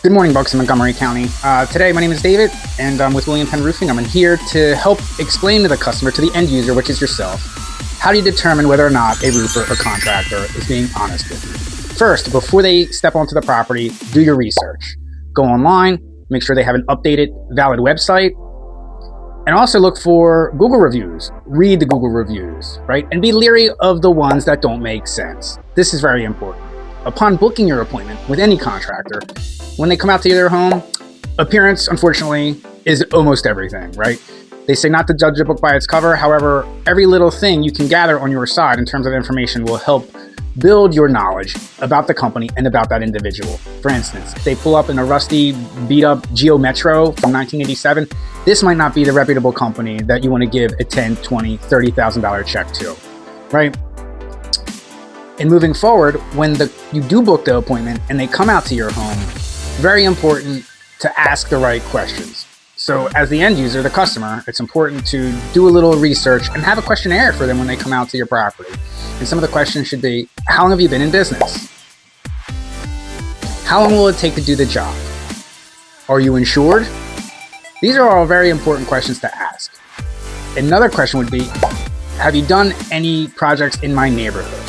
Good morning, Bucks in Montgomery County. Today, my name is David, and I'm with Penn Roofing. I'm in here to help explain to the customer, to the end user, which is yourself, how do you determine whether or not a roofer or contractor is being honest with you. First, before they step onto the property, do your research. Go online, make sure they have an updated, valid website, and also look for Google reviews. Read the Google reviews, right? And be leery of the ones that don't make sense. This is very important. Upon booking your appointment with any contractor, when they come out to your home, appearance, unfortunately, is almost everything, right? They say not to judge a book by its cover. However, every little thing you can gather on your side in terms of information will help build your knowledge about the company and about that individual. For instance, if they pull up in a rusty, beat-up Geo Metro from 1987, this might not be the reputable company that you want to give a $10,000, $20,000, $30,000 check to, right? And moving forward, when you do book the appointment and they come out to your home, very important to ask the right questions. So as the end user, the customer, it's important to do a little research and have a questionnaire for them when they come out to your property. And some of the questions should be, how long have you been in business? How long will it take to do the job? Are you insured? These are all very important questions to ask. Another question would be, have you done any projects in my neighborhood?